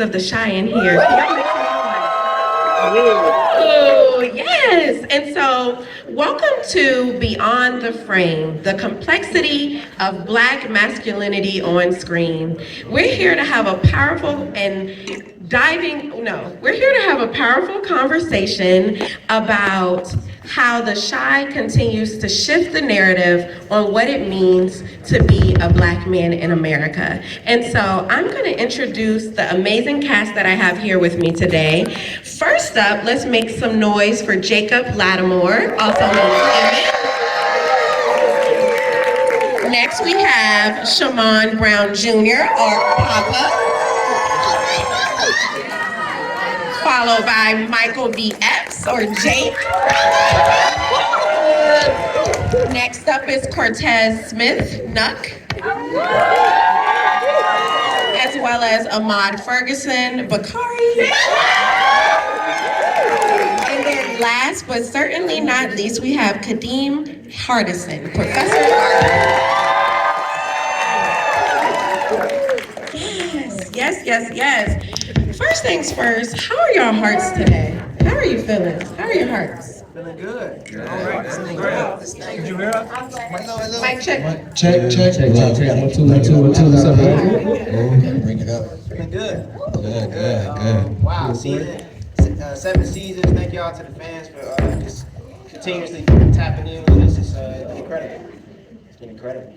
of the Shy in here. Oh, yes. And so, welcome to Beyond the Frame, the complexity of Black masculinity on screen. We're here to have a powerful conversation about how the Shy continues to shift the narrative on what it means to be a Black man in America. And so I'm going to introduce the amazing cast that I have here with me today. First up, let's make some noise for Jacob Latimore, also known as Emmett. Next we have Shamon Brown Jr, or Papa. Followed by Michael B. Epps, or Jake. Next up is Cortez Smith, Nuck. As well as Ahmad Ferguson Bakari. And then last but certainly not least, we have Kadeem Hardison, Professor Hardison. Yes. First things first, how are your hearts today? How are you feeling? How are your hearts? Feeling good. All right. Did you hear us? Mic check. Check. 1, 2. What's up, man? Bring it up. Feeling good. Good. Wow. 7 seasons. Thank y'all to the fans for just continuously tapping in with us. It's incredible. It's been incredible.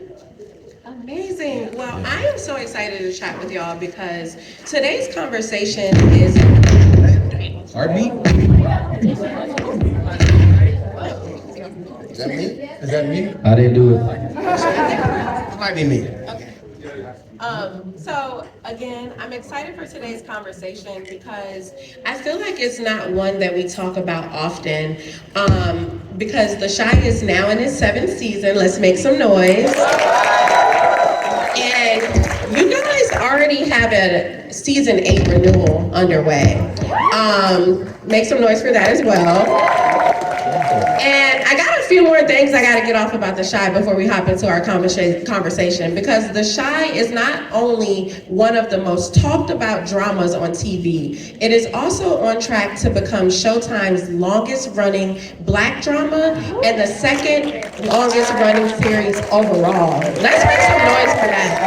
Amazing. Well, I am so excited to chat with y'all because today's conversation is... Heartbeat? Is that me? I didn't do it. It might be me. Okay. So again, I'm excited for today's conversation because I feel like it's not one that we talk about often. Because The Shy is now in its 7th season. Let's make some noise. And you guys already have a season 8 renewal underway. Make some noise for that as well. And I got a few more things I got to get off about The Shy before we hop into our conversation, because The Shy is not only one of the most talked about dramas on TV, it is also on track to become Showtime's longest running Black drama and the 2nd longest running series overall. Let's make some noise for that.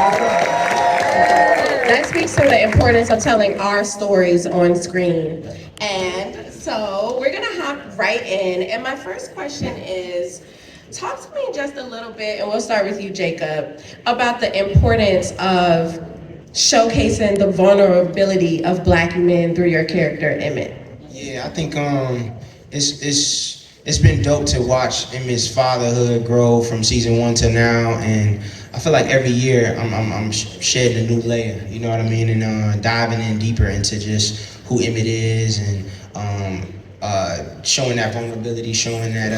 That speaks to the importance of telling our stories on screen. And so we're gonna hop right in. And my first question is, talk to me just a little bit, and we'll start with you, Jacob, about the importance of showcasing the vulnerability of Black men through your character, Emmett. Yeah, I think it's been dope to watch Emmett's fatherhood grow from season 1 to now, and I feel like every year I'm shedding a new layer, you know what I mean, and diving in deeper into just who Emmett is, and showing that vulnerability, showing that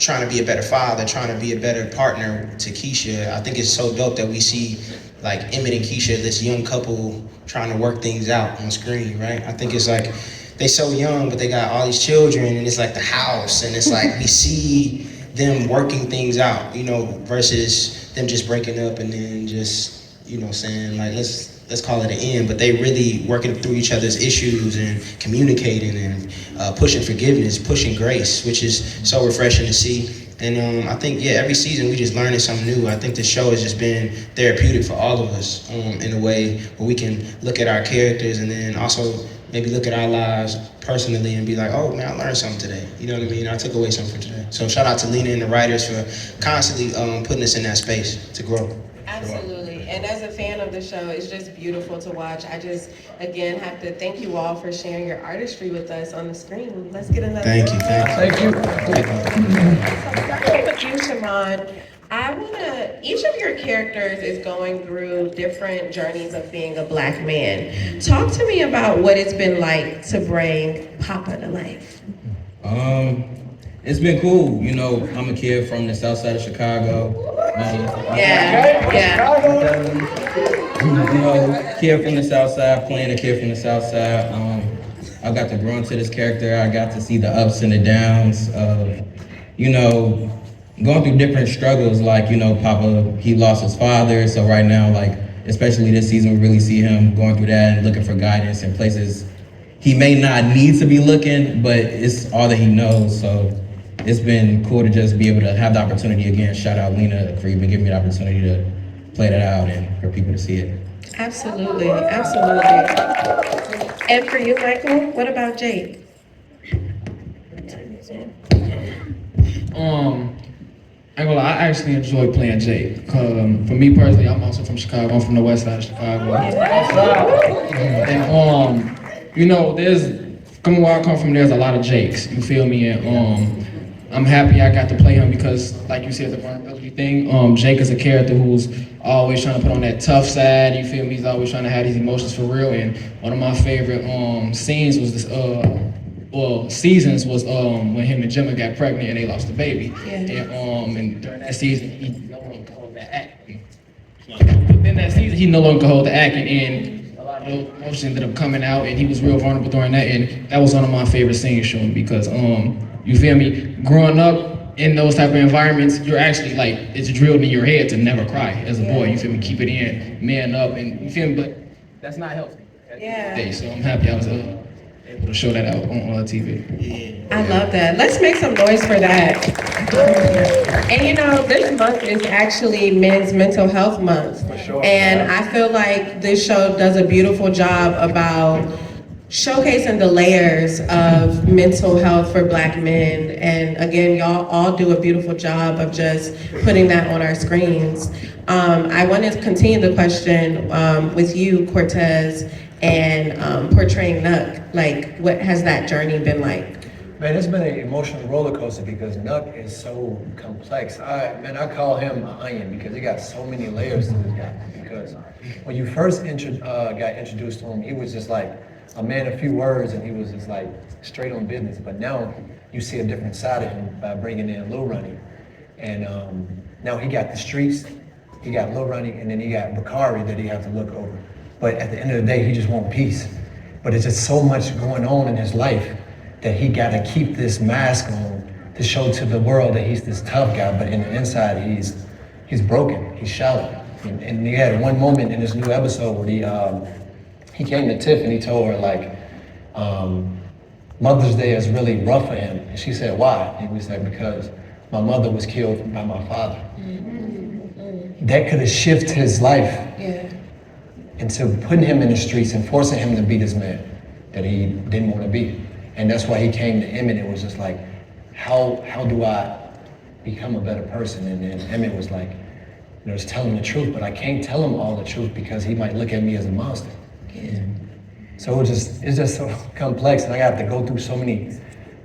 trying to be a better father, trying to be a better partner to Keisha. I think it's so dope that we see like Emmett and Keisha, this young couple trying to work things out on screen, right? I think it's like they so young, but they got all these children, and it's like the house, and it's like we see them working things out, you know, versus them just breaking up and then just, you know, saying like, let's call it an end, but they really working through each other's issues and communicating and pushing forgiveness, pushing grace, which is so refreshing to see. And I think, yeah, every season we just learning something new. I think the show has just been therapeutic for all of us in a way where we can look at our characters and then also maybe look at our lives personally and be like, oh man, I learned something today. You know what I mean? I took away something from today. So shout out to Lena and the writers for constantly putting us in that space to grow. Absolutely. And as a fan of the show, it's just beautiful to watch. I just, again, have to thank you all for sharing your artistry with us on the screen. Let's get another. Thank you. Starting with you, Shamon, each of your characters is going through different journeys of being a Black man. Talk to me about what it's been like to bring Papa to life. It's been cool. You know, I'm a kid from the south side of Chicago. You know, kid from the south side, playing a kid from the south side. I got to grow into this character. I got to see the ups and the downs of, you know, going through different struggles. Like, you know, Papa, he lost his father. So right now, like, especially this season, we really see him going through that and looking for guidance in places he may not need to be looking, but it's all that he knows. So it's been cool to just be able to have the opportunity again. Shout out Lena for even giving me the opportunity to play that out and for people to see it. Absolutely, absolutely. And for you, Michael, what about Jake? I ain't gonna lie, I actually enjoy playing Jake. For me personally, I'm also from Chicago. I'm from the west side of Chicago. And you know, coming where I come from, there's a lot of Jakes. You feel me? And I'm happy I got to play him because, like you said, the vulnerability thing. Jake is a character who's always trying to put on that tough side. You feel me? He's always trying to have these emotions for real. And one of my favorite scenes was this. Seasons was when him and Gemma got pregnant and they lost the baby. Yeah. And during that season, he no longer could hold that acting. Within that season, he no longer could hold the acting, and a lot of those emotions ended up coming out, and he was real vulnerable during that. And that was one of my favorite scenes showing because you feel me, growing up in those type of environments, you're actually like, it's drilled in your head to never cry as a boy. You feel me, keep it in, man up, and you feel me, but that's not healthy. Yeah. So I'm happy I was able to show that out on TV. I love that. Let's make some noise for that. And you know, this month is actually Men's Mental Health Month. For sure. And I feel like this show does a beautiful job about showcasing the layers of mental health for Black men. And again, y'all all do a beautiful job of just putting that on our screens. I want to continue the question with you, Cortez, and portraying Nuck. Like, what has that journey been like? Man, it's been an emotional roller coaster because Nuck is so complex. I call him an onion because he got so many layers to this guy. Because when you first got introduced to him, he was just like a man of few words, and he was just like straight on business. But now you see a different side of him by bringing in Lil Ronnie, and now he got the streets, he got Lil Ronnie, and then he got Bakari that he has to look over. But at the end of the day, he just wants peace. But it's just so much going on in his life that he got to keep this mask on to show to the world that he's this tough guy, but in the inside, he's broken, he's shallow. And he had one moment in this new episode where he came to Tiff and he told her, like, Mother's Day is really rough for him. And she said, why? And he was like, because my mother was killed by my father. Mm-hmm. That could have shifted his life. Yeah. Into putting him in the streets and forcing him to be this man that he didn't want to be. And that's why he came to Emmett and was just like, how do I become a better person? And then Emmett was like, just tell him the truth, but I can't tell him all the truth because he might look at me as a monster. Yeah. So it's just so complex, and I have to go through so many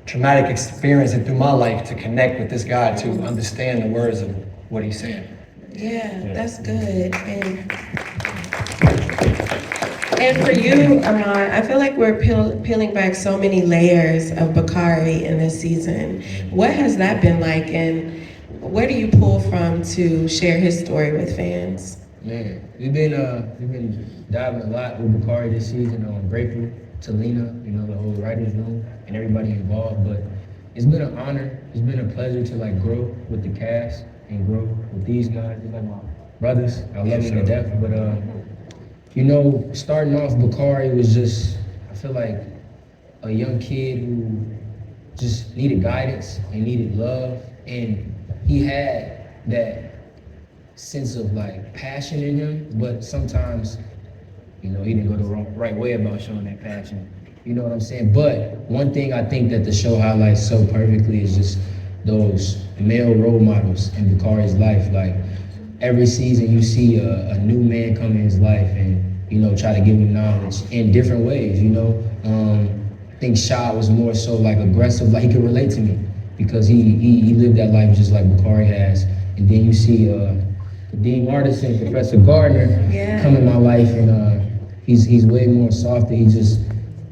traumatic experiences through my life to connect with this guy to understand the words of what he's saying. Yeah, that's good. And for you, Ahmad, I feel like we're peeling back so many layers of Bakari in this season. What has that been like, and where do you pull from to share his story with fans? Man, we've been diving a lot with Bakari this season. I'm grateful to Lena, the whole writers room, and everybody involved. But it's been an honor. It's been a pleasure to grow with the cast and grow with these guys. They're like my brothers. I love them to death. But starting off, Bakari was just, I feel like a young kid who just needed guidance and needed love, and he had that sense of passion in him, but sometimes, he didn't go the right way about showing that passion. You know what I'm saying? But one thing I think that the show highlights so perfectly is just those male role models in Bakari's life. Every season you see a new man come in his life and, try to give him knowledge in different ways, I think Shah was more so aggressive, he could relate to me because he lived that life just like Bakari has. And then you see Kadeem Hardison, Professor Gardner, come in my life, and he's way more softer. He's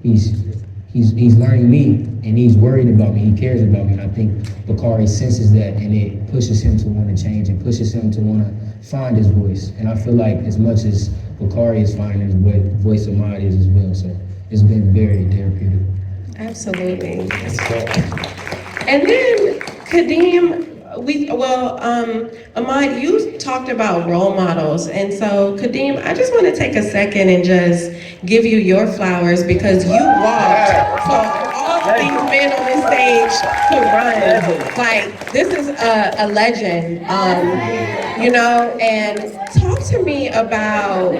learning me, and he's worried about me. He cares about me, and I think Bakari senses that, and it pushes him to want to change and pushes him to want to find his voice. And I feel like as much as Bakari is finding his voice, Ahmad is as well. So it's been very therapeutic. Absolutely. And then Kadeem, Ahmad, you talked about role models, and so Kadeem, I just want to take a second and just give you your flowers because you walked for all of these men on this stage to run. Like this is a legend, And talk to me about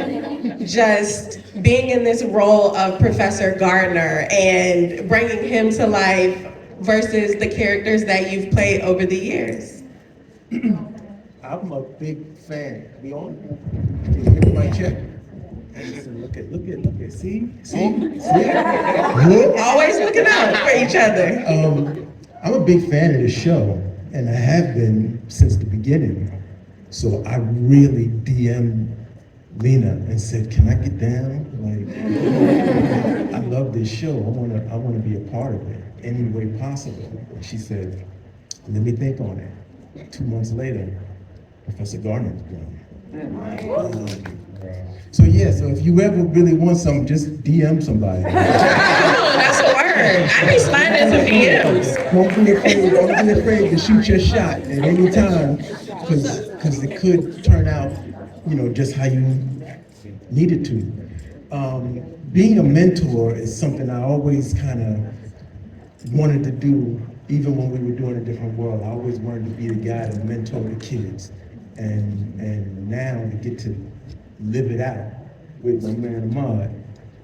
just being in this role of Professor Gardner and bringing him to life versus the characters that you've played over the years. I'm a big fan. We on? Can you hear my check? Listen, look at, see? Look. Always looking out for each other. I'm a big fan of the show, and I have been since the beginning. So I really DM'd Lena and said, "Can I get down? Like, I love this show. I wanna be a part of it any way possible." And she said, "Let me think on it." 2 months later, Professor Gardner's gone. So if you ever really want something, just DM somebody. Come on, that's a word. I be sliding in some DMs. Don't be afraid to shoot your shot at any time, because it could turn out, just how you need it to. Being a mentor is something I always kind of wanted to do, even when we were doing A Different World. I always wanted to be the guy to mentor the kids, and now to get to live it out with my man Ahmad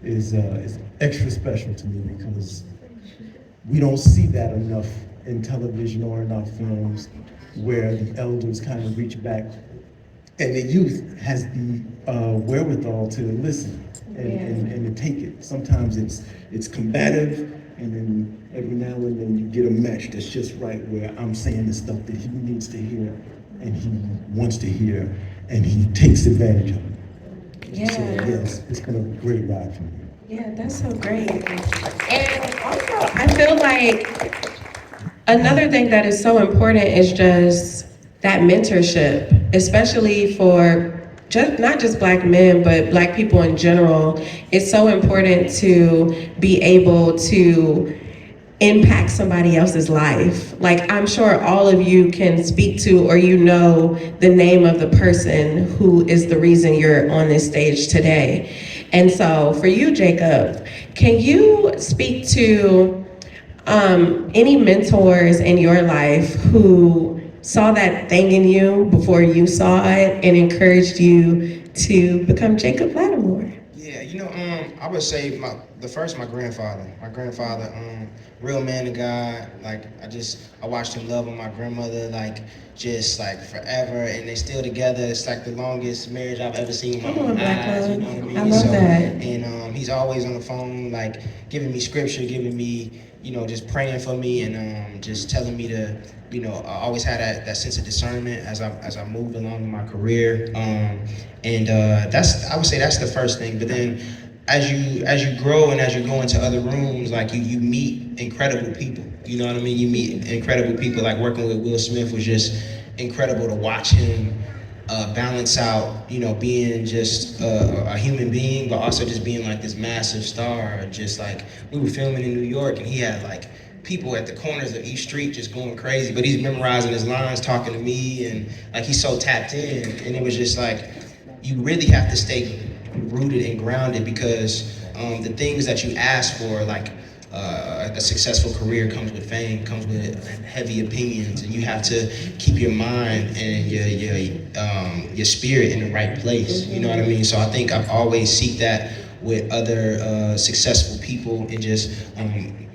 is extra special to me because we don't see that enough in television or in our films, where the elders kind of reach back and the youth has the wherewithal to listen and to take it. Sometimes it's combative, and then every now and then you get a mesh that's just right, where I'm saying the stuff that he needs to hear and he wants to hear, and he takes advantage of it. Yeah. So yes, it's been a great ride for me. Yeah, that's so great. And also, I feel like another thing that is so important is just that mentorship, especially for not just Black men, but Black people in general. It's so important to be able to impact somebody else's life. Like, I'm sure all of you can speak to, or the name of the person who is the reason you're on this stage today. And so for you, Jacob, can you speak to any mentors in your life who saw that thing in you before you saw it and encouraged you to become Jacob Latimore? Yeah, I would say my grandfather. My grandfather, real man of God. Like I watched him love on my grandmother, just forever, and they still together. It's like the longest marriage I've ever seen in my own eyes. You know what I mean? I love that. And he's always on the phone, giving me scripture, giving me, just praying for me, and just telling me to, I always had that sense of discernment as I moved along in my career. I would say that's the first thing. But then as you grow and as you go into other rooms, you meet incredible people. You know what I mean? You meet incredible people. Like working with Will Smith was just incredible to watch him balance out, being just a human being, but also just being this massive star. Just we were filming in New York, and he had people at the corners of each street just going crazy, but he's memorizing his lines, talking to me, and he's so tapped in. And it was just you really have to stay rooted and grounded, because the things that you ask for, a successful career, comes with fame, comes with heavy opinions, and you have to keep your mind and your spirit in the right place. You know what I mean? So I think I've always seek that with other successful people, and just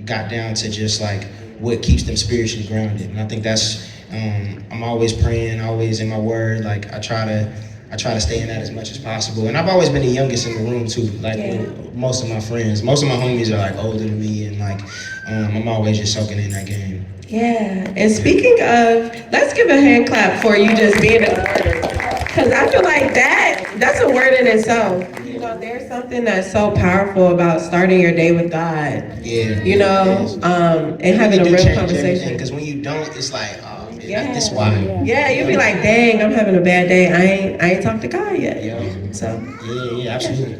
got down to just what keeps them spiritually grounded. And I think that's I'm always praying, always in my word. I try to stay in that as much as possible. And I've always been the youngest in the room too. With most of my friends, most of my homies are older than me, and I'm always just soaking in that game. Yeah, and speaking of, let's give a hand clap for you just being a word. Because I feel like that's a word in itself. There's something that's so powerful about starting your day with God. Yeah. And having a real conversation. Because when you don't, it's this why. Yeah, you'll be like, dang, I'm having a bad day. I ain't talked to God yet. Yeah. So. Yeah, absolutely.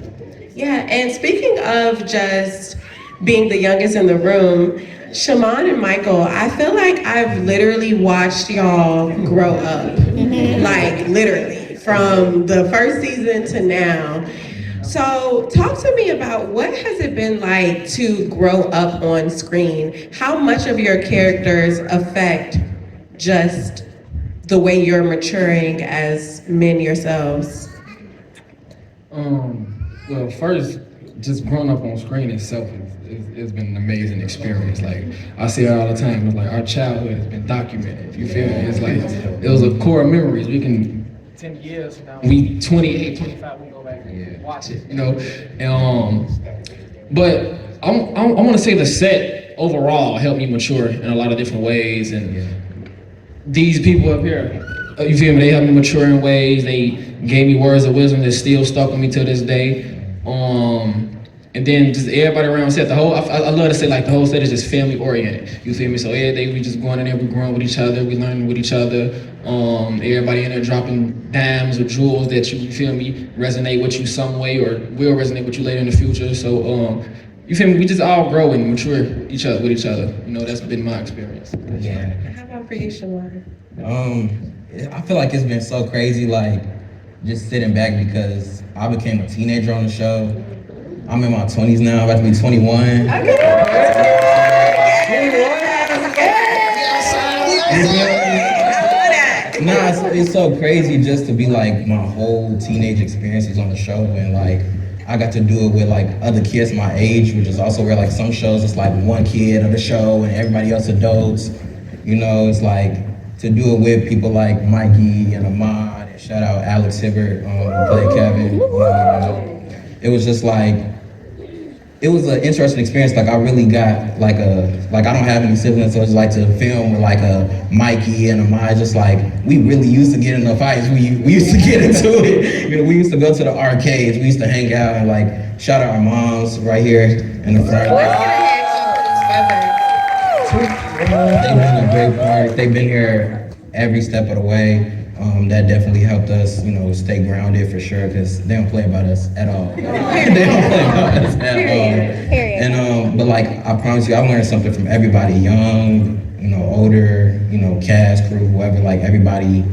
Yeah, and speaking of just being the youngest in the room, Shamon and Michael, I feel like I've literally watched y'all grow up. Like, literally, from the first season to now. So, talk to me about what has it been like to grow up on screen? How much of your characters affect just the way you're maturing as men yourselves? Well, first, just growing up on screen itself it's been an amazing experience. Like I say it all the time, it's like our childhood has been documented. You feel me? It's like it was a core of memories. We can 10 years from now, we 28, 25, we can go back and watch it. You know, but I want to say the set overall helped me mature in a lot of different ways, and these people up here, you feel me? They helped me mature in ways. They gave me words of wisdom that still stuck with me to this day. And then just everybody around set, I love to say like the whole set is just family oriented. You feel me? So every day we just going in there, we growing with each other, we learning with each other. Everybody in there dropping dimes or jewels that you feel me resonate with you some way or will resonate with you later in the future. So you feel me? We just all grow and mature with each other. You know, that's been my experience. Yeah. How about for you, Shamon? I feel like it's been so crazy, like just sitting back because I became a teenager on the show. I'm in my 20s now, about to be 21. It's so crazy just to be like my whole teenage experiences on the show, and like I got to do it with like other kids my age, which is also where like some shows it's like one kid of the show and everybody else adults. You know, it's like to do it with people like Mikey and Ahmad, and shout out Alex Hibbert, who played Kevin. It was just like, it was an interesting experience. Like I really got like I don't have any siblings, so it's like to film with like a Mikey and Ahmad, just like we really used to get in the fights. We used to get into it. You know, we used to go to the arcades, we used to hang out and like shout out our moms right here in the front. They've been a great part. They've been here every step of the way. That definitely helped us, you know, stay grounded for sure, because they don't play about us at all. They don't play about us at all. And but like I promise you, I learned something from everybody, young, you know, older, you know, cast, crew, whoever. Like everybody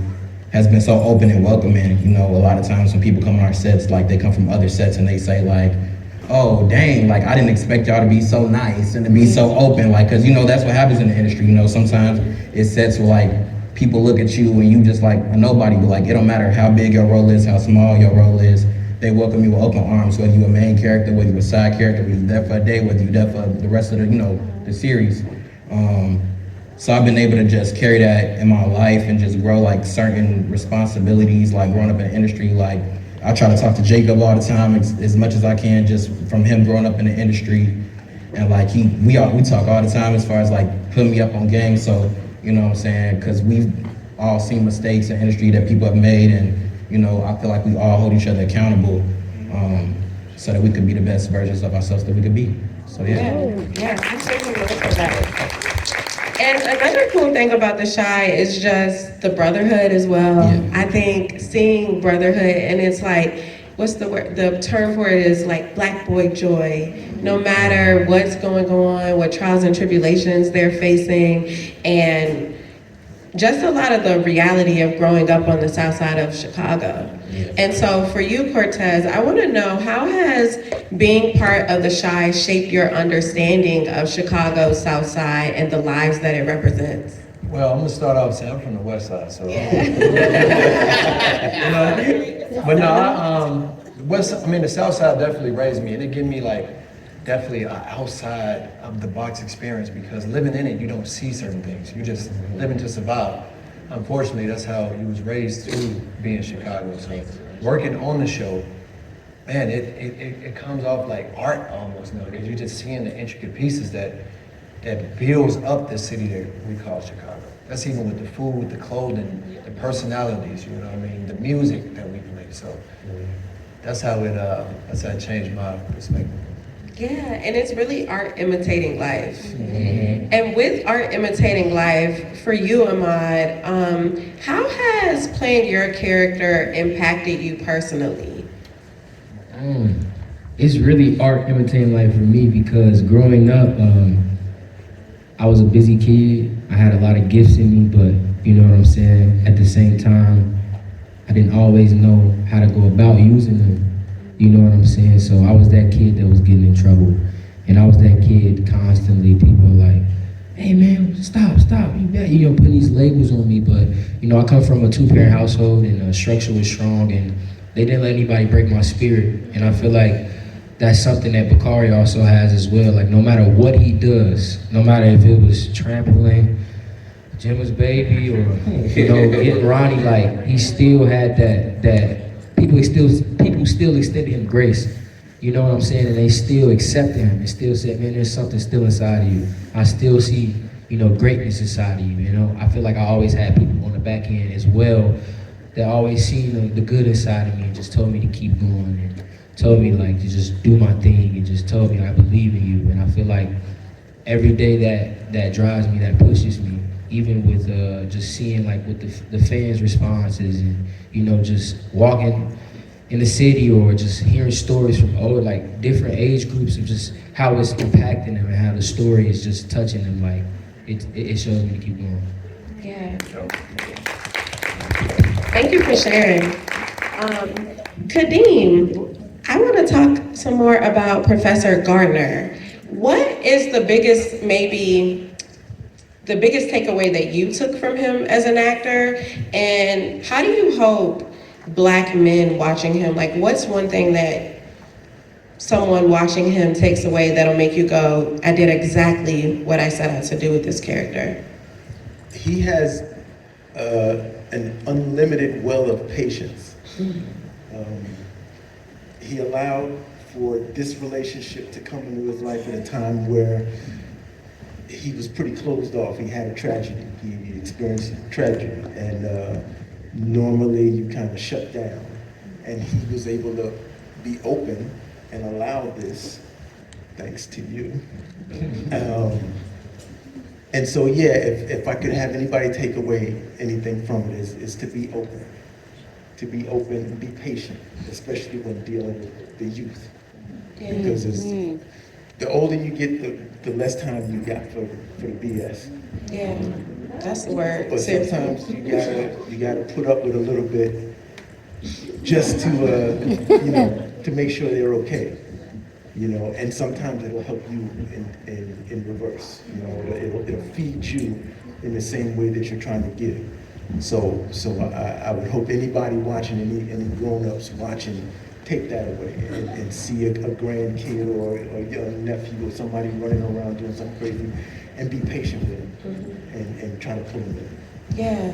has been so open and welcoming. You know, a lot of times when people come on our sets, like they come from other sets and they say like, oh dang, like I didn't expect y'all to be so nice and to be so open, like, cause you know that's what happens in the industry. You know, sometimes it's sets where like people look at you and you just like a nobody, but like it don't matter how big your role is, how small your role is, they welcome you with open arms, whether you're a main character, whether you're a side character, whether you're there for a day, whether you're there for the rest of the, you know, the series. So I've been able to just carry that in my life and just grow like certain responsibilities, like growing up in the industry. Like I try to talk to Jacob all the time as much as I can, just from him growing up in the industry. And like we talk all the time as far as like putting me up on game. So, you know what I'm saying? Because we've all seen mistakes in the industry that people have made, and you know, I feel like we all hold each other accountable, so that we could be the best versions of ourselves that we could be. So Yeah, I'm certainly looking for that. And another cool thing about the Shy is just the brotherhood as well. Yeah. I think seeing brotherhood, and it's like, what's the word? The term for it is like black boy joy. No matter what's going on, what trials and tribulations they're facing, and just a lot of the reality of growing up on the south side of Chicago. Yeah. And so for you, Cortez, I want to know, how has being part of the Shy shaped your understanding of Chicago's south side and the lives that it represents? Well, I'm gonna start off saying I'm from the west side, so. Yeah. You know, but no, the south side definitely raised me, and it gave me like definitely an outside of the box experience, because living in it, you don't see certain things. You just living to survive. Unfortunately, that's how you was raised to be in Chicago. So working on the show, man, it comes off like art almost now, because you're just seeing the intricate pieces that builds up the city that we call Chicago. That's even with the food, the clothing, the personalities, you know what I mean, the music that we play. So that's how it changed my perspective. Yeah, and it's really art imitating life. Mm-hmm. And with art imitating life, for you, Ahmad, how has playing your character impacted you personally? It's really art imitating life for me, because growing up, I was a busy kid. I had a lot of gifts in me, but you know what I'm saying? At the same time, I didn't always know how to go about using them. You know what I'm saying? So I was that kid that was getting in trouble. And I was that kid constantly, people were like, hey man, stop, you know, putting these labels on me. But, you know, I come from a 2-parent household and the structure was strong and they didn't let anybody break my spirit. And I feel like that's something that Bakari also has as well. Like no matter what he does, no matter if it was trampling, Jim's baby, or you know, getting Ronnie, like he still had that people still extended him grace. You know what I'm saying? And they still accepted him and still said, man, there's something still inside of you. I still see, you know, greatness inside of you. You know, I feel like I always had people on the back end as well that always seen the good inside of me and just told me to keep going and told me like to just do my thing and just told me I believe in you. And I feel like every day that drives me, that pushes me, even with just seeing like what the fans' responses and, you know, just walking in the city or just hearing stories from like different age groups of just how it's impacting them and how the story is just touching them. Like it shows me to keep going. Yeah. Thank you for sharing. Kadeem, I want to talk some more about Professor Gardner. What is the biggest takeaway that you took from him as an actor, and how do you hope Black men watching him, like what's one thing that someone watching him takes away that'll make you go, I did exactly what I set out to do with this character? He has an unlimited well of patience. He allowed for this relationship to come into his life at a time where he was pretty closed off. He had a tragedy. He experienced tragedy, and normally you kind of shut down. And he was able to be open and allow this, thanks to you. And so, yeah, if I could have anybody take away anything from it, is to be open. To be open and be patient, especially when dealing with the youth. Because the older you get, the less time you got for the BS. Yeah, that's the word. But sometimes you gotta put up with a little bit just to you know, to make sure they're okay. You know, and sometimes it'll help you in reverse. You know, it'll feed you in the same way that you're trying to give. So I would hope anybody watching, any grown-ups watching, take that away and see a grandkid or a young nephew or somebody running around doing something crazy, and be patient with them and try to pull them in. Yeah,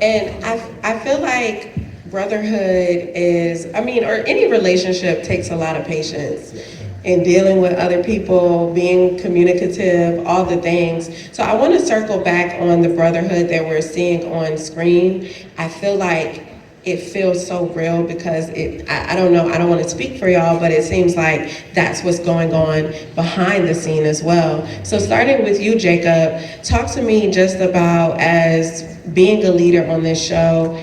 and I feel like brotherhood is, I mean, or any relationship takes a lot of patience in dealing with other people, being communicative, all the things. So I want to circle back on the brotherhood that we're seeing on screen. I feel like it feels so real because I don't know, I don't want to speak for y'all, but it seems like that's what's going on behind the scene as well. So starting with you, Jacob, talk to me just about, as being a leader on this show,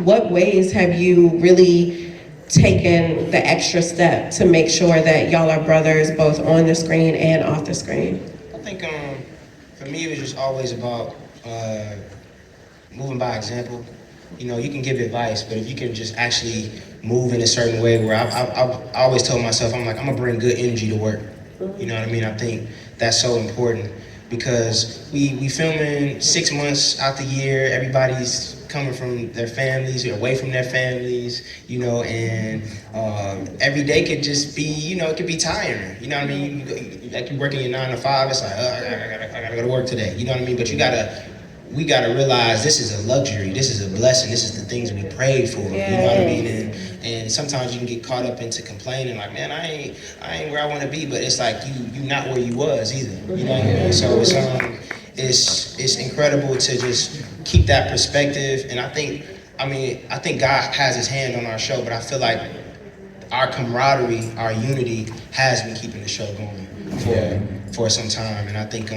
what ways have you really taken the extra step to make sure that y'all are brothers both on the screen and off the screen? I think for me it was just always about moving by example. You know, you can give advice, but if you can just actually move in a certain way where I always tell myself, I'm like, I'm gonna bring good energy to work. You know what I mean? I think that's so important because we filming 6 months out the year, everybody's coming from their families, away from their families, you know, and every day could just be, you know, it could be tiring. You know what I mean? Like you're working your 9 to 5, it's like, I gotta go to work today. You know what I mean? But we gotta realize this is a luxury, this is a blessing, this is the things we pray for. Yeah. You know what I mean? And sometimes you can get caught up into complaining, like, man, I ain't where I want to be, but it's like you not where you was either. You know what I mean? So it's incredible to just keep that perspective. And I think God has His hand on our show, but I feel like our camaraderie, our unity, has been keeping the show going for some time. And I think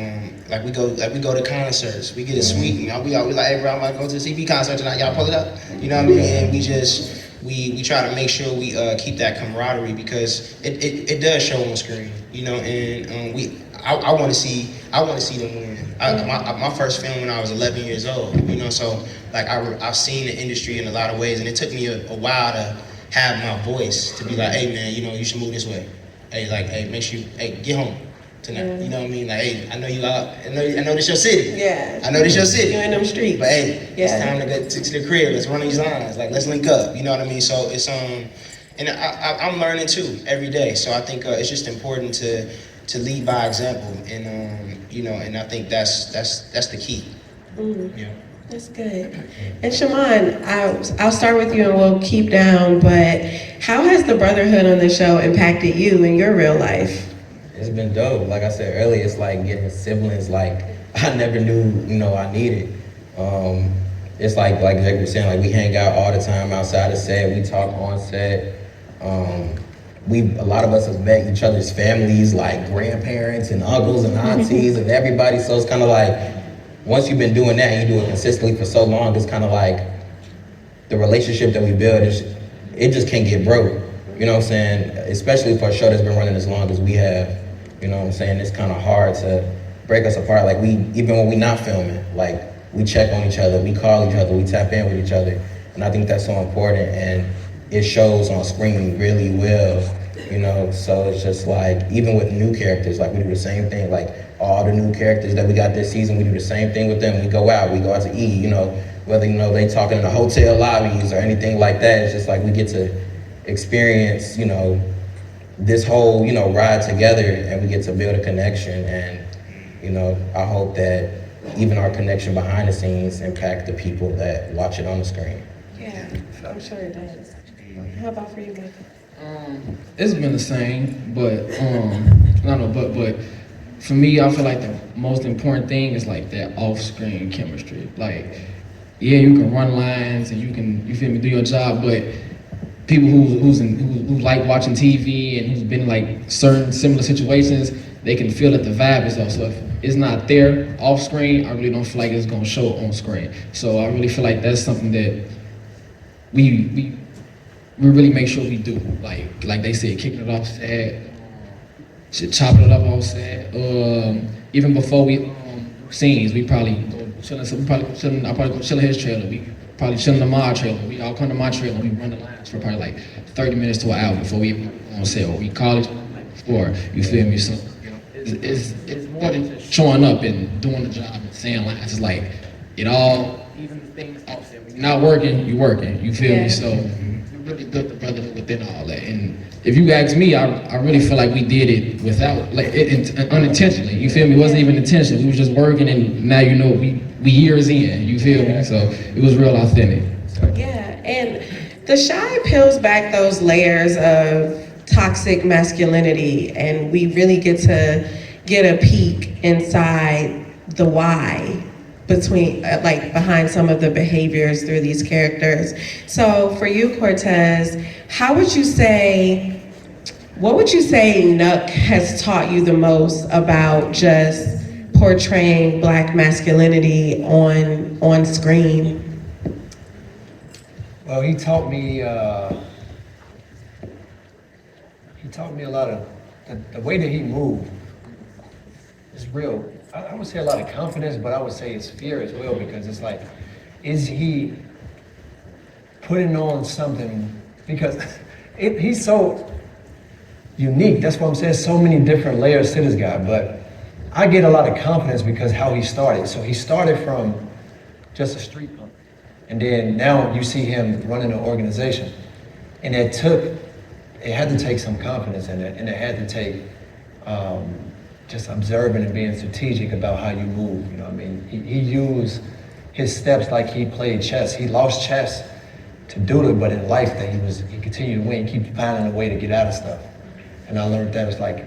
we go to concerts, we get a suite, you know, we like, hey bro, I'm about to go to the CP concert tonight, y'all pull it up. You know what I mean? And we try to make sure we keep that camaraderie because it does show on screen, you know, and I want to see them win. My first film when I was 11 years old, you know, so like I've seen the industry in a lot of ways, and it took me a while to have my voice to be like, hey man, you know, you should move this way. Hey, like, hey, make sure, hey, get home tonight. You know what I mean? Like, hey, I know you out. I know this your city. Yeah. I know this your city. You in them streets. But hey, Yeah. it's time to get to the crib. Let's run these lines. Like, let's link up. You know what I mean? So it's and I'm learning too every day. So I think it's just important to lead by example, and you know, and I think that's the key. Mm. Yeah. That's good. And Shamon, I'll start with you and we'll keep down, but how has the brotherhood on the show impacted you in your real life? It's been dope. Like I said earlier, it's like getting siblings like I never knew, you know, I needed. It's like Jacob was saying, like we hang out all the time outside the set, we talk on set. A lot of us have met each other's families, like grandparents and uncles and aunties and everybody, so it's kind of like, once you've been doing that and you do it consistently for so long, it's kind of like the relationship that we build, it just can't get broke. You know what I'm saying? Especially for a show that's been running as long as we have. You know what I'm saying? It's kind of hard to break us apart. Like even when we're not filming, like we check on each other, we call each other, we tap in with each other. And I think that's so important, and it shows on screen really well. You know, so it's just like, even with new characters, like we do the same thing, like all the new characters that we got this season, we do the same thing with them. We go out to eat, you know, whether, you know, they talking in the hotel lobbies or anything like that. It's just like we get to experience, you know, this whole, you know, ride together, and we get to build a connection. And, you know, I hope that even our connection behind the scenes impact the people that watch it on the screen. Yeah, I'm sure it does. How about for you, Michael? It's been the same, but but for me, I feel like the most important thing is like that off-screen chemistry. Like, yeah, you can run lines and you feel me, do your job, but people who like watching TV and who's been in like certain similar situations, they can feel that the vibe is off. So if it's not there off screen, I really don't feel like it's gonna show on screen. So I really feel like that's something that we really make sure we do. Like they said, kicking it off set, chopping it up off set. Even before we scenes, we probably go chilling. So I probably go chill in his trailer. We probably chilling in my trailer. We all come to my trailer. We run the lines for probably like 30 minutes to an hour before we even on set. Or we call each other before. You feel me? So it's more than just showing up and doing the job and saying lines. It's like it all, even the things off set. When you're not working, you're working. You feel me? So we really built the brotherhood within all that. And if you ask me, I really feel like we did it without, like, unintentionally. You feel me? It wasn't even intentional. We was just working, and now you know we years in. You feel me? So it was real authentic. Yeah, and the Shy peels back those layers of toxic masculinity, and we really get to get a peek inside the why between, behind some of the behaviors through these characters. So for you, Cortez, what would you say Nuck has taught you the most about just portraying Black masculinity on screen? Well, he taught me a lot of the way that he moved is real. I would say a lot of confidence, but I would say it's fear as well, because it's like, is he putting on something? Because he's so unique. That's what I'm saying. So many different layers to this guy, but I get a lot of confidence because how he started. So he started from just a street punk, and then now you see him running an organization, and it had to take some confidence in it, and it had to take just observing and being strategic about how you move. You know what I mean? He used his steps like he played chess. He lost chess to do it, but in life that he continued to win, keep finding a way to get out of stuff. And I learned that it's like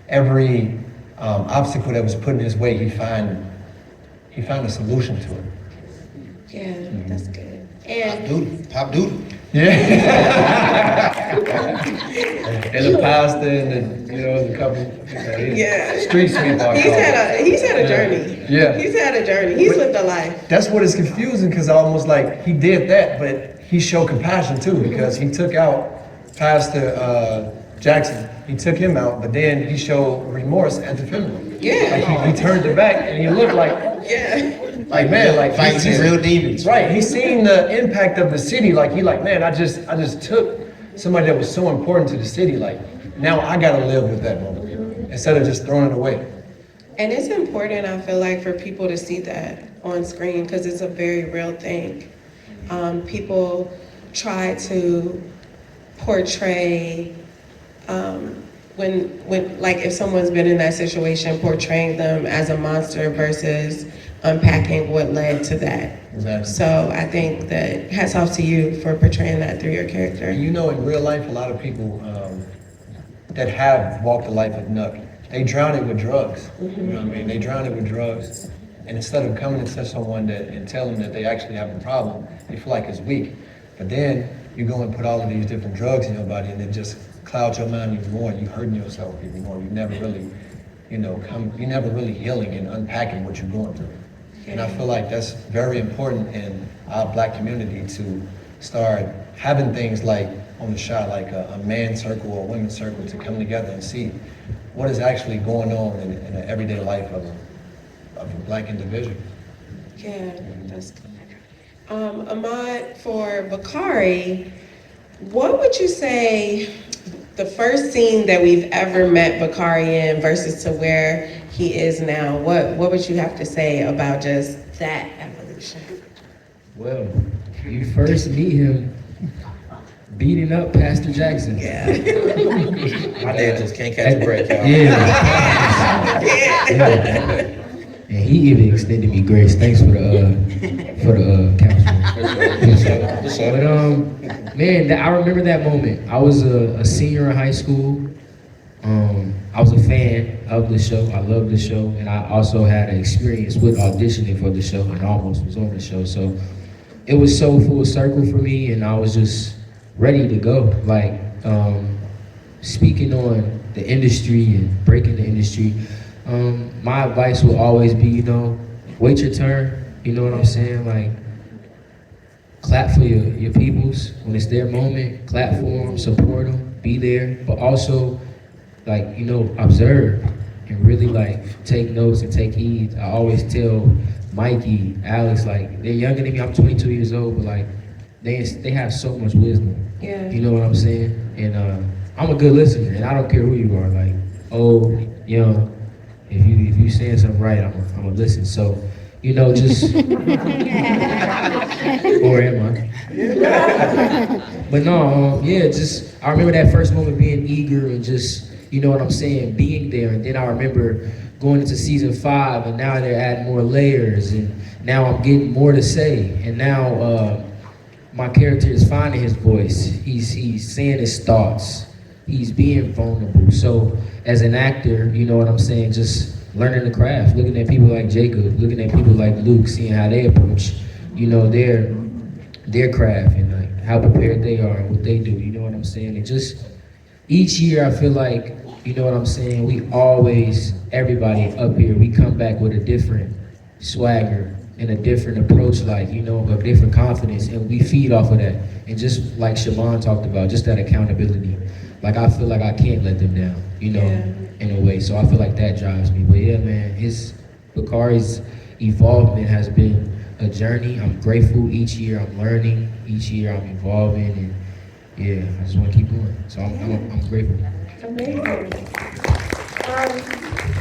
every obstacle that was put in his way, he found a solution to it. Yeah, that's good. And Pop doodle. Yeah. And the pasta and the couple. Yeah. Street sweep. He's had a journey. Yeah. He's had a journey. He's lived a life. That's what is confusing, because almost like he did that, but he showed compassion too, because he took out Pastor Jackson. He took him out, but then he showed remorse at the funeral. Yeah. Like he turned it back and he looked like, like man, like Fighting some real demons. right. He's seen the impact of the city. Like man, I just took somebody that was so important to the city. Like now I gotta live with that moment instead of just throwing it away. And it's important, I feel like, for people to see that on screen because it's a very real thing. People try to portray when like if someone's been in that situation, portraying them as a monster versus unpacking what led to that. Exactly. So I think that hats off to you for portraying that through your character. You know, in real life, a lot of people that have walked the life of Nuck, they drown it with drugs. You know what I mean? They drown it with drugs. And instead of coming to someone and tell them that they actually have a problem, they feel like it's weak. But then you go and put all of these different drugs in your body and it just clouds your mind even more. You're hurting yourself even more. You never really, you're never really healing and unpacking what you're going through. And I feel like that's very important in our Black community to start having things like on the shot, like a man's circle or a women's circle to come together and see what is actually going on in the everyday life of a Black individual. Yeah, that's good. Ahmad, for Bakari, what would you say the first scene that we've ever met Bakari in versus to where he is now? What would you have to say about just that evolution? Well, you first meet him beating up Pastor Jackson. Yeah. My dad just can't catch a break, y'all. Yeah. And he even extended me grace. Thanks for the counseling. But man, I remember that moment. I was a senior in high school. I was a fan of the show. I loved the show, and I also had an experience with auditioning for the show, and almost was on the show. So it was so full circle for me, and I was just ready to go. Like speaking on the industry and breaking the industry. My advice will always be, wait your turn. You know what I'm saying? Like, clap for your peoples when it's their moment. Clap for them, support them, be there. But also, like, observe and really, like, take notes and take heed. I always tell Mikey, Alex, like, they're younger than me. I'm 22 years old, but, like, they have so much wisdom. Yeah. You know what I'm saying? And I'm a good listener, and I don't care who you are. Like, old, young. If you saying something right, I'm gonna listen. So, just or am I? But no, just I remember that first moment being eager and just what I'm saying, being there. And then I remember going into season 5, and now they're adding more layers, and now I'm getting more to say. And now my character is finding his voice. He's saying his thoughts. He's being vulnerable. So as an actor, you know what I'm saying, just learning the craft, looking at people like Jacob, looking at people like Luke, seeing how they approach, their craft and like how prepared they are and what they do, you know what I'm saying? And just each year I feel like, you know what I'm saying, we always, everybody up here, we come back with a different swagger and a different approach, like, a different confidence, and we feed off of that. And just like Shamon talked about, just that accountability. Like, I feel like I can't let them down, in a way. So I feel like that drives me. But yeah, man, Bakari's evolvement has been a journey. I'm grateful each year. I'm learning each year. I'm evolving, and yeah, I just want to keep going. So I'm grateful. Amazing.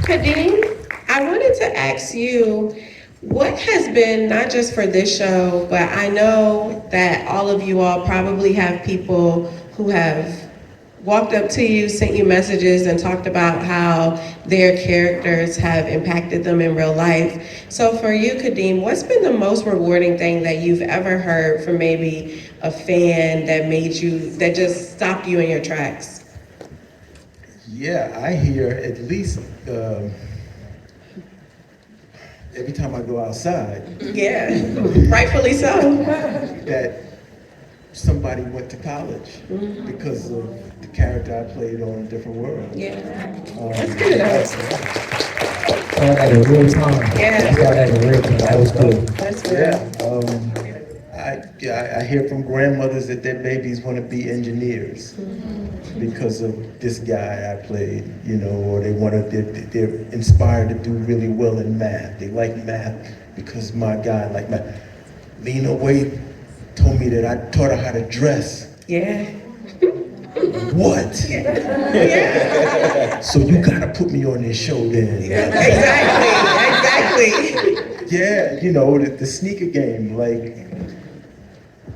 Kadeem, I wanted to ask you, what has been, not just for this show, but I know that all of you all probably have people who have walked up to you, sent you messages, and talked about how their characters have impacted them in real life. So for you, Kadeem, what's been the most rewarding thing that you've ever heard from maybe a fan that just stopped you in your tracks? Yeah, I hear at least every time I go outside. Yeah, rightfully so. That somebody went to college because of the character I played on A Different World. Yeah, that's good. Saw that in real time. Yeah. I saw that in real time. That was good. That's good. Yeah, I hear from grandmothers that their babies want to be engineers because of this guy I played, or they're inspired to do really well in math. They like math because my guy liked math. Lena Waithe told me that I taught her how to dress. Yeah. What? Yeah. So you gotta put me on this show then. Exactly. Yeah, the sneaker game, like,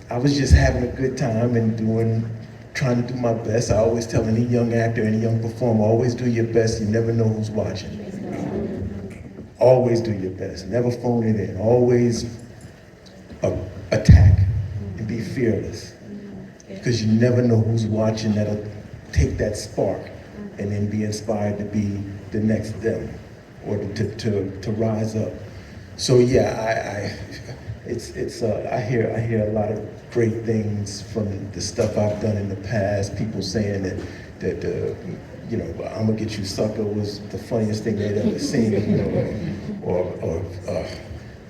I was just having a good time and trying to do my best. I always tell any young actor, any young performer, always do your best. You never know who's watching. Always do your best. Never phone it in. Always attack and be fearless. Because you never know who's watching that'll take that spark and then be inspired to be the next them or to rise up. So yeah, I hear a lot of great things from the stuff I've done in the past. People saying that I'm gonna get you sucker was the funniest thing they'd ever seen, or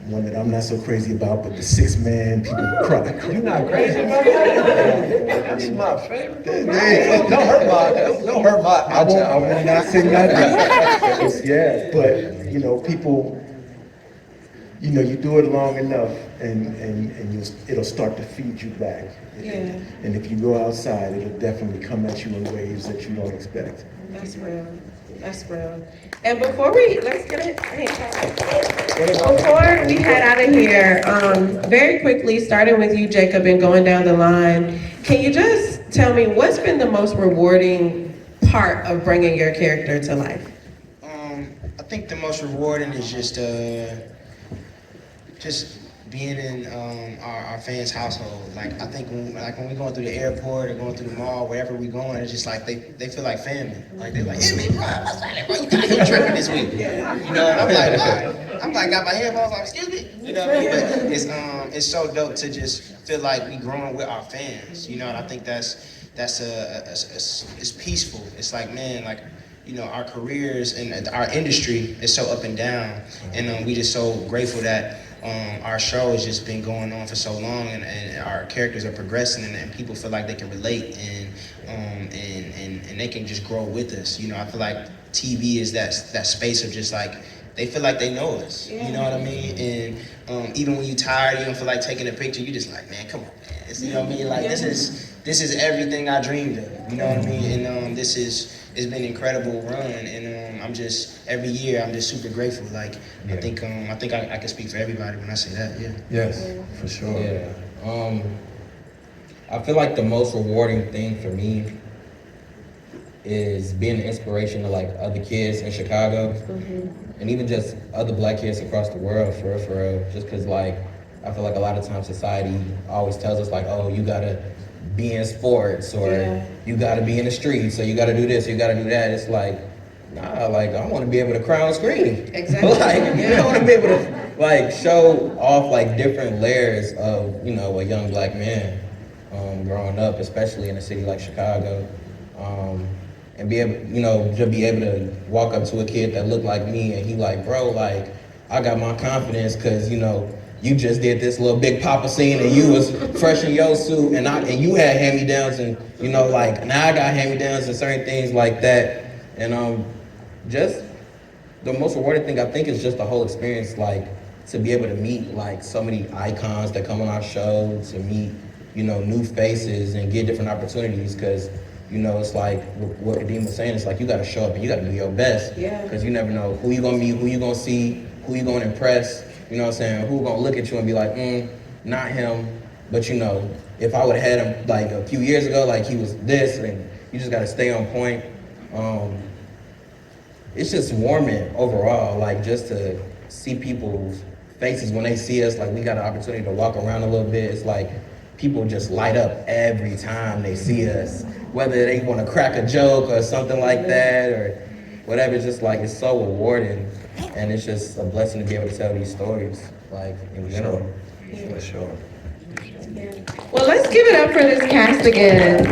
one that I'm not so crazy about, but the 6-man people cry. You're not crazy about that? That's my favorite. Don't hurt my I will not say nothing. Yeah, but people. You do it long enough, and it'll start to feed you back. Yeah. And if you go outside, it'll definitely come at you in ways that you don't expect. That's real. That's real. And before we head out of here, very quickly, starting with you, Jacob, and going down the line, can you just tell me what's been the most rewarding part of bringing your character to life? I think the most rewarding is just being in our fans' household. Like, I think when we're going through the airport or going through the mall, wherever we're going, it's just like they feel like family. Like, they're like, hey man, bro, you gotta go tripping this week. And I'm like, wow. Got my headphones on, excuse me. You know what I mean? But it's so dope to just feel like we growing with our fans. And I think it's peaceful. It's like, man, like, our careers and our industry is so up and down, and we just so grateful that our show has just been going on for so long, and our characters are progressing, and people feel like they can relate, and they can just grow with us. I feel like TV is that space of just like, they feel like they know us. Yeah. You know what I mean? And even when you're tired, you don't feel like taking a picture. You just like, man, come on, man. You know what I mean? Like, this is everything I dreamed of. You know what I mean? And it's been an incredible run, and I'm just every year I'm just super grateful. Like, yeah. I think I can speak for everybody when I say that. Yeah. Yes, for sure. Yeah. I feel like the most rewarding thing for me is being an inspiration to like other kids in Chicago, and even just other Black kids across the world. For real. Just because like I feel like a lot of times society always tells us like, oh, you gotta be in sports, or you gotta be in the streets, or you gotta do this, or you gotta do that. It's like, nah, like I want to be able to cry on screen. Exactly. I want to be able to like show off like different layers of a young Black man growing up, especially in a city like Chicago, and be able, just be able to walk up to a kid that looked like me, and he like, bro, like I got my confidence because you just did this little Big Papa scene, and you was fresh in your suit, and you had hand-me-downs, and like now I got hand-me-downs and certain things like that, and just the most rewarding thing I think is just the whole experience, like to be able to meet like so many icons that come on our show, to meet new faces and get different opportunities, because it's like what Kadeem was saying, it's like you got to show up and you got to do your best, because you never know who you gonna meet, who you gonna see, who you gonna impress. You know what I'm saying? Who gonna look at you and be like, not him. But if I would have had him like a few years ago, like he was this, and you just gotta stay on point. It's just warming overall, like just to see people's faces when they see us, like we got an opportunity to walk around a little bit. It's like people just light up every time they see us, whether they wanna crack a joke or something like that, or whatever. It's just like, it's so rewarding. And it's just a blessing to be able to tell these stories, like, in general. For sure. Well, let's give it up for this cast again.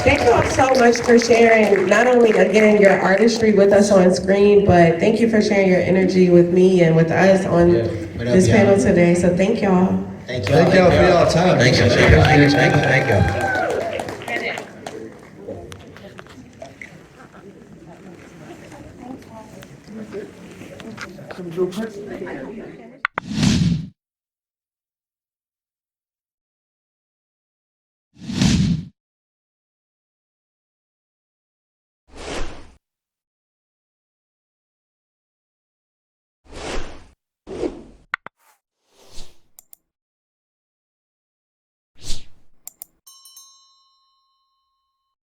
Thank you all so much for sharing, not only, again, your artistry with us on screen, but thank you for sharing your energy with me and with us on this panel today. So thank y'all. Thank y'all. Thank y'all for y'all time. Thank you. Thank you. Some Joe Prince.